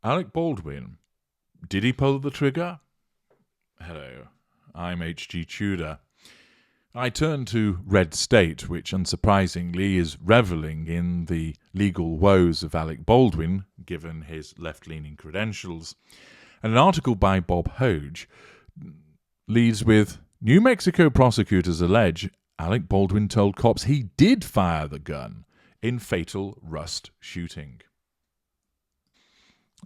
Alec Baldwin, did he pull the trigger? Hello, I'm H.G. Tudor. I turn to Red State, which unsurprisingly is revelling in the legal woes of Alec Baldwin, given his left-leaning credentials. And an article by Bob Hoge leads with, New Mexico prosecutors allege Alec Baldwin told cops he did fire the gun in fatal Rust shooting.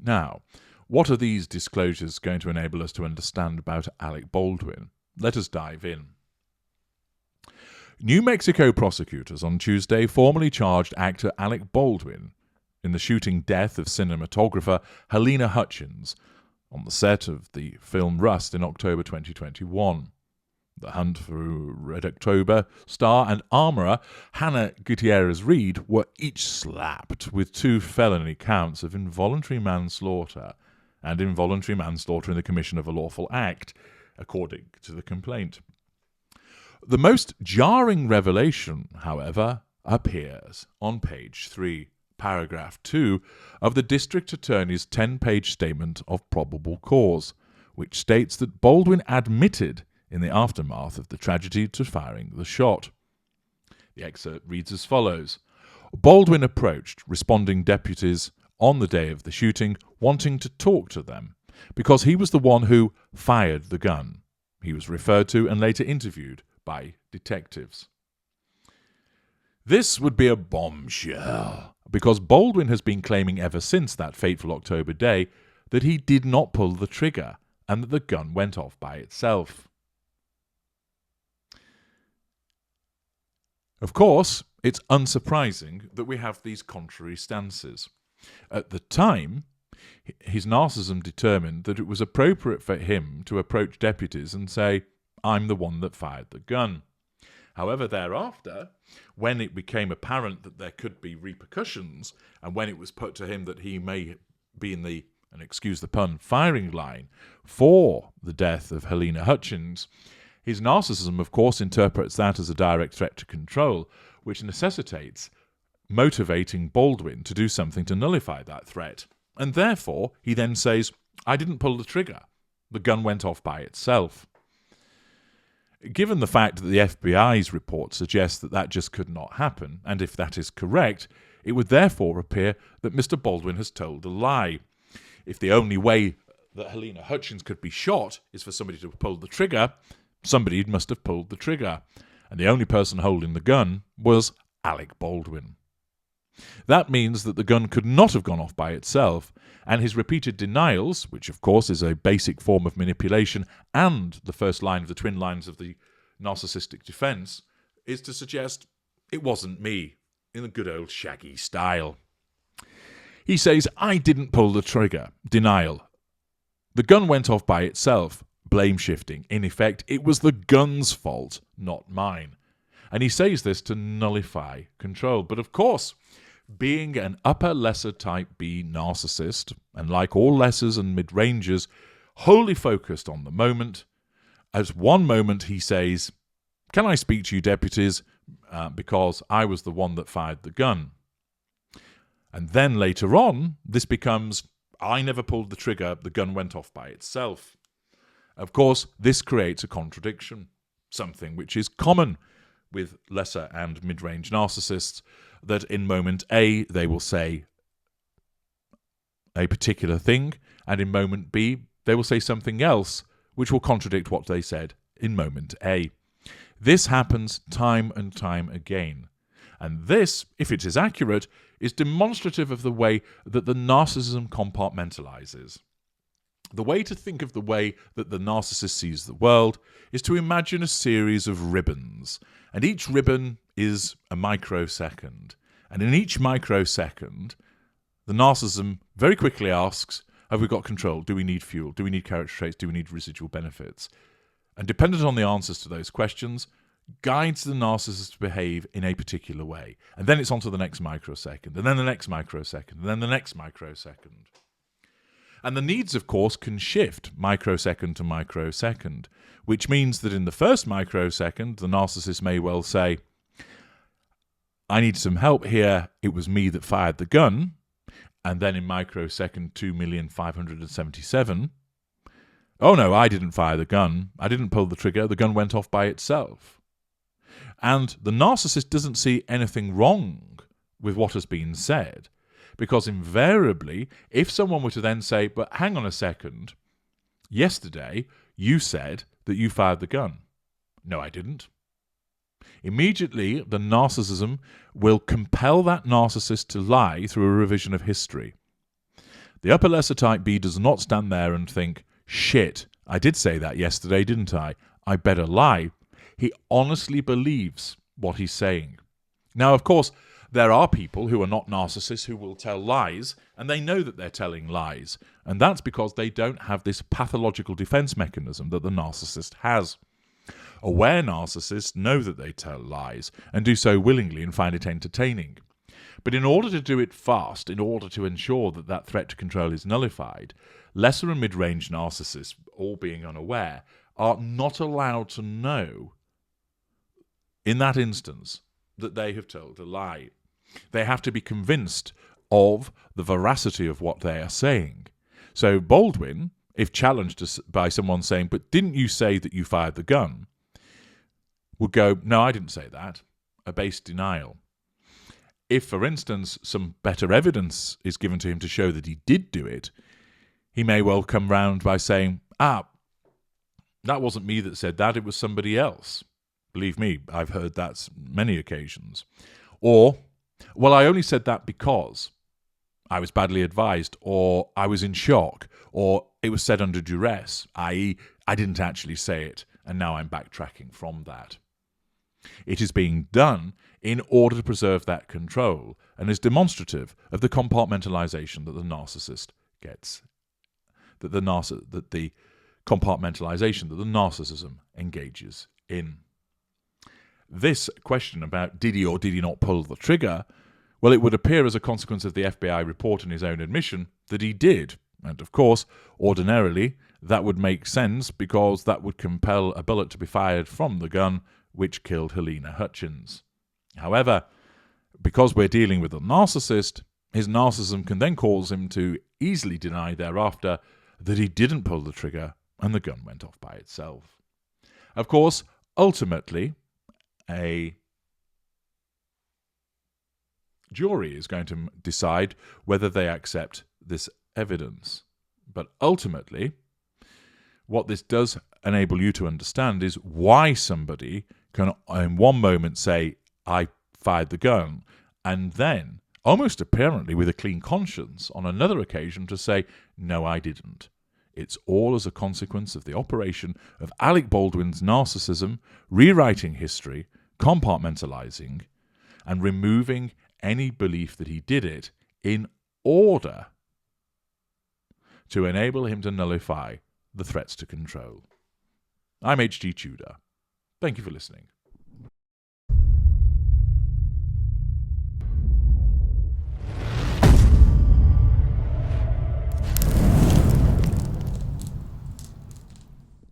Now, what are these disclosures going to enable us to understand about Alec Baldwin? Let us dive in. New Mexico prosecutors on Tuesday formally charged actor Alec Baldwin in the shooting death of cinematographer Helena Hutchins on the set of the film Rust in October 2021. The Hunt for Red October star and armourer Hannah Gutierrez-Reed were each slapped with 2 felony counts of involuntary manslaughter and involuntary manslaughter in the commission of a lawful act, according to the complaint. The most jarring revelation, however, appears on page 3, paragraph 2 of the District Attorney's 10-page statement of probable cause, which states that Baldwin admitted in the aftermath of the tragedy to firing the shot. The excerpt reads as follows. Baldwin approached responding deputies on the day of the shooting, wanting to talk to them, because he was the one who fired the gun. He was referred to and later interviewed by detectives. This would be a bombshell, because Baldwin has been claiming ever since that fateful October day that he did not pull the trigger and that the gun went off by itself. Of course, it's unsurprising that we have these contrary stances. At the time, his narcissism determined that it was appropriate for him to approach deputies and say, I'm the one that fired the gun. However, thereafter, when it became apparent that there could be repercussions, and when it was put to him that he may be in the, and excuse the pun, firing line for the death of Helena Hutchins, his narcissism, of course, interprets that as a direct threat to control, which necessitates motivating Baldwin to do something to nullify that threat. And therefore, he then says, I didn't pull the trigger. The gun went off by itself. Given the fact that the FBI's report suggests that that just could not happen, and if that is correct, it would therefore appear that Mr. Baldwin has told a lie. If the only way that Helena Hutchins could be shot is for somebody to pull the trigger, somebody must have pulled the trigger, and the only person holding the gun was Alec Baldwin. That means that the gun could not have gone off by itself, and his repeated denials, which of course is a basic form of manipulation and the first line of the twin lines of the narcissistic defense, is to suggest it wasn't me, in the good old Shaggy style. He says, I didn't pull the trigger. Denial. The gun went off by itself. Blame shifting. In effect, it was the gun's fault, not mine. And he says this to nullify control. But of course, being an upper lesser type B narcissist, and like all lessers and mid-rangers, wholly focused on the moment, at one moment he says, can I speak to you deputies, because I was the one that fired the gun. And then later on, this becomes, I never pulled the trigger, the gun went off by itself. Of course, this creates a contradiction, something which is common with lesser and mid-range narcissists, that in moment A, they will say a particular thing, and in moment B, they will say something else, which will contradict what they said in moment A. This happens time and time again. And this, if it is accurate, is demonstrative of the way that the narcissism compartmentalizes. The way to think of the way that the narcissist sees the world is to imagine a series of ribbons, and each ribbon is a microsecond. And in each microsecond, the narcissism very quickly asks, have we got control? Do we need fuel? Do we need character traits? Do we need residual benefits? And dependent on the answers to those questions, guides the narcissist to behave in a particular way. And then it's on to the next microsecond, and then the next microsecond, and then the next microsecond. And the needs, of course, can shift microsecond to microsecond, which means that in the first microsecond, the narcissist may well say, I need some help here, it was me that fired the gun. and then in microsecond 2,577,000, oh no, I didn't fire the gun, I didn't pull the trigger, the gun went off by itself. And the narcissist doesn't see anything wrong with what has been said, because invariably, if someone were to then say, but hang on a second, yesterday you said that you fired the gun. No, I didn't. Immediately, the narcissism will compel that narcissist to lie through a revision of history. The upper lesser type B does not stand there and think, shit, I did say that yesterday, didn't I? I better lie. He honestly believes what he's saying. Now, of course, there are people who are not narcissists who will tell lies, and they know that they're telling lies. And that's because they don't have this pathological defense mechanism that the narcissist has. Aware narcissists know that they tell lies, and do so willingly and find it entertaining. But in order to do it fast, in order to ensure that that threat to control is nullified, lesser and mid-range narcissists, all being unaware, are not allowed to know, in that instance, that they have told a lie. They have to be convinced of the veracity of what they are saying. So Baldwin, if challenged by someone saying, but didn't you say that you fired the gun, would go, no, I didn't say that. A base denial. If, for instance, some better evidence is given to him to show that he did do it, he may well come round by saying, that wasn't me that said that, it was somebody else. Believe me, I've heard that many occasions. Or, well, I only said that because I was badly advised, or I was in shock, or it was said under duress, i.e., I didn't actually say it, and now I'm backtracking from that. It is being done in order to preserve that control, and is demonstrative of the compartmentalization that the narcissist gets, that the compartmentalization that the narcissism engages in. This question about did he or did he not pull the trigger, well, it would appear as a consequence of the FBI report and his own admission that he did. And of course, ordinarily, that would make sense because that would compel a bullet to be fired from the gun which killed Helena Hutchins. However, because we're dealing with a narcissist, his narcissism can then cause him to easily deny thereafter that he didn't pull the trigger and the gun went off by itself. Of course, ultimately, a jury is going to decide whether they accept this evidence. But ultimately, what this does enable you to understand is why somebody can in one moment say, I fired the gun, and then, almost apparently with a clean conscience, on another occasion to say, no, I didn't. It's all as a consequence of the operation of Alec Baldwin's narcissism, rewriting history, compartmentalizing, and removing any belief that he did it in order to enable him to nullify the threats to control. I'm H.G. Tudor. Thank you for listening.